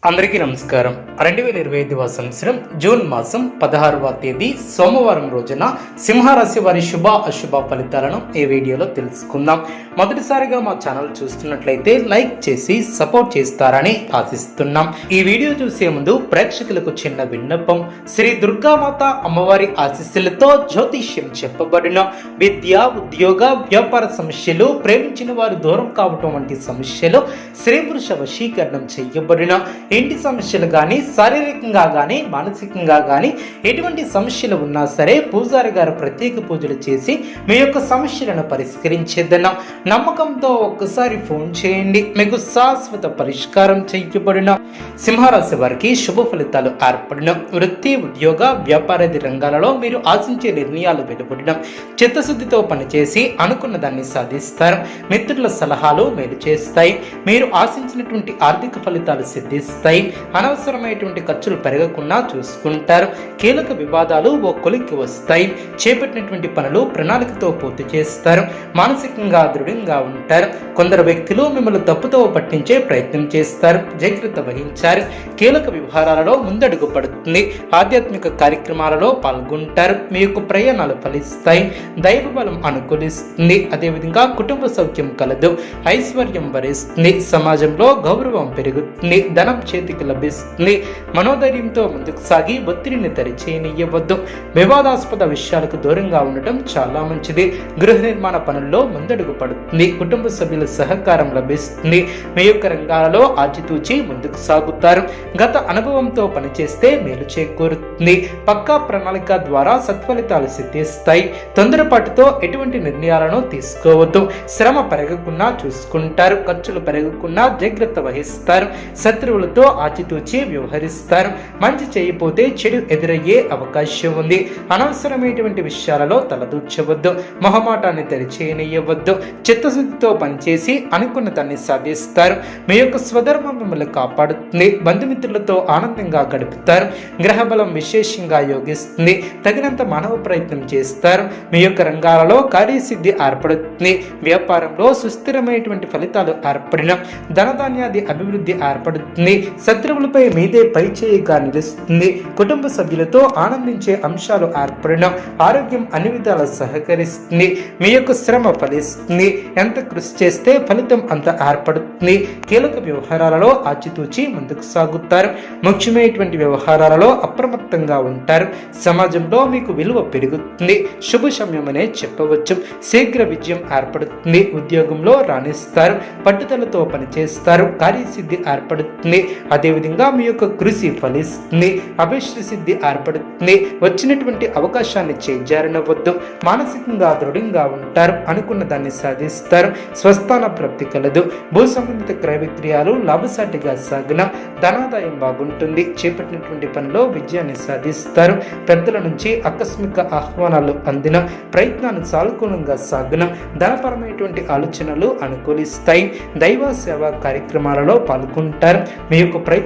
అందరికీ నమస్కారం. 2025వ సంవత్సరం జూన్ మాసం 16వ తేదీ సోమవారం రోజున సింహరాశి వారి శుభ అశుభ ఫలితాలను ఈ వీడియోలో తెలుసుకుందాం. మొదటిసారిగా మా ఛానల్ చూస్తున్నట్లయితే లైక్ చేసి సపోర్ట్ చేస్తారని ఆశిస్తున్నాం. ఈ వీడియో చూసే ముందు ప్రేక్షకులకు చిన్న విన్నపం. శ్రీ దుర్గామాత అమ్మవారి ఆశీస్సులతో జ్యోతిష్యం చెప్పబడిన విద్య, ఉద్యోగ, వ్యాపార సమస్యలు, ప్రేమించిన వారు దూరం కావటం వంటి సమస్యలు, స్త్రీ పురుష వశీకరణం చేయబడిన ఇంటి సమస్యలు కానీ, శారీరకంగా కానీ, మానసికంగా కానీ ఎటువంటి సమస్యలు ఉన్నా సరే పూజారి గారు ప్రత్యేక పూజలు చేసి మీ యొక్క సమస్యలను పరిష్కరించేద్దన్న నమ్మకంతో ఒక్కసారి ఫోన్ చేయండి. మీకు శాశ్వత పరిష్కారం చేయబడిన సింహరాశి వారికి శుభ ఫలితాలు ఏర్పడిన వృత్తి, ఉద్యోగ, వ్యాపారాది రంగాలలో మీరు ఆశించే నిర్ణయాలు వెలువడిన చిత్తశుద్ధితో పనిచేసి అనుకున్న దాన్ని సాధిస్తారు. మిత్రుల సలహాలు మేలు చేస్తాయి. మీరు ఆశించినటువంటి ఆర్థిక ఫలితాలు సిద్ధిస్తాయి. అనవసరమైనటువంటి ఖర్చులు పెరగకుండా చూసుకుంటారు. కీలక వివాదాలు ఓ కొలిక్కి వస్తాయి. చేపట్టినటువంటి పనులు ప్రణాళికతో పూర్తి చేస్తారు. మానసికంగా దృఢంగా ఉంటారు. కొందరు వ్యక్తులు మిమ్మల్ని తప్పుతో పట్టించే ప్రయత్నం చేస్తారు. జాగ్రత్త వహించారు. కీలక వ్యవహారాలలో ముందడుగు పడుతుంది. ఆధ్యాత్మిక కార్యక్రమాలలో పాల్గొంటారు. మీ యొక్క ప్రయాణాలు ఫలిస్తాయి. దైవ బలం అనుకూలిస్తుంది. అదేవిధంగా కుటుంబ సౌఖ్యం కలదు. ఐశ్వర్యం వరిస్తుంది. సమాజంలో గౌరవం పెరుగుతుంది. ధనం చేతికి లభిస్తుంది. మనోధైర్యంతో ముందుకు సాగి ఒత్తిడిని తరిచేయనివ్వద్దు. వివాదాస్పద విషయాలకు దూరంగా ఉండటం చాలా మంచిది. గృహ నిర్మాణ పనుల్లో ముందడుగు పడుతుంది. కుటుంబ సభ్యుల సహకారం లభిస్తుంది. మీ యొక్క రంగాలలో ఆచితూచి ముందుకు సాగుతారు. గత అనుభవంతో పనిచేస్తే మేలు చేకూరుతుంది. పక్కా ప్రణాళిక ద్వారా సత్ఫలితాలు సిద్ధిస్తాయి. తొందరపాటుతో ఎటువంటి నిర్ణయాలను తీసుకోవద్దు. శ్రమ పెరగకుండా చూసుకుంటారు. ఖర్చులు పెరగకుండా జాగ్రత్త వహిస్తారు. శత్రువులతో ఆచితూచి వ్యవహరిస్తారు. మంచి చేయకపోతే చెడు ఎదురయ్యే అవకాశం ఉంది. అనవసరమైనటువంటి విషయాలలో తలదూర్చవద్దు. మొహమాటాన్ని తెరిచేయనివ్వద్దు. చిత్తశుద్ధితో పనిచేసి అనుకున్న దాన్ని సాధిస్తారు. మీ యొక్క స్వధర్మం మిమ్మల్ని కాపాడుతుంది. బంధుమిత్రులతో ఆనందంగా గడుపుతారు. గ్రహబలం విశేషంగా యోగిస్తుంది. తగినంత మానవ ప్రయత్నం చేస్తారు. మీ యొక్క రంగాలలో కార్యసిద్ధి ఏర్పడుతుంది. వ్యాపారంలో సుస్థిరమైనటువంటి ఫలితాలు ఏర్పడిన ధనధాన్యాది అభివృద్ధి ఏర్పడుతుంది. శత్రువులపై మీదే పై చేయిగా నిలుస్తుంది. కుటుంబ సభ్యులతో ఆనందించే అంశాలు ఏర్పడిన ఆరోగ్యం అన్ని విధాలా సహకరిస్తుంది. మీ యొక్క శ్రమ ఫలిస్తుంది. ఎంత కృషి చేస్తే ఫలితం అంత ఏర్పడుతుంది. కీలక వ్యవహారాలలో ఆచితూచి ముందుకు సాగుతారు. ముఖ్యమైనటువంటి వ్యవహారాలలో అప్రమత్తంగా ఉంటారు. సమాజంలో మీకు విలువ పెరుగుతుంది. శుభ సమయమనే చెప్పవచ్చు. శీఘ్ర విజయం ఏర్పడుతుంది. ఉద్యోగంలో రాణిస్తారు. పట్టుదలతో పనిచేస్తారు. కార్యసిద్ధి ఏర్పడుతుంది. అదేవిధంగా మీ యొక్క కృషి ఫలిస్తుంది. అభిష్ట సిద్ధి ఏర్పడుతుంది. వచ్చినటువంటి అవకాశాన్ని చేజారనవద్దు. మానసికంగా దృఢంగా ఉంటారు. అనుకున్న దాన్ని సాధిస్తారు. స్వస్థాన ప్రాప్తి కలదు. భూ సంబంధిత క్రయ విక్రయాలు లాభసాటిగా సాగిన ధనాదాయం బాగుంటుంది. చేపట్టినటువంటి పనిలో విజయాన్ని సాధిస్తారు. పెద్దల నుంచి ఆకస్మిక ఆహ్వానాలు అందిన ప్రయత్నాన్ని సానుకూలంగా సాగిన ధనపరమైనటువంటి ఆలోచనలు అనుకూలిస్తాయి. దైవ సేవా కార్యక్రమాలలో పాల్గొంటారు. మీ యొక్క ప్రయత్నం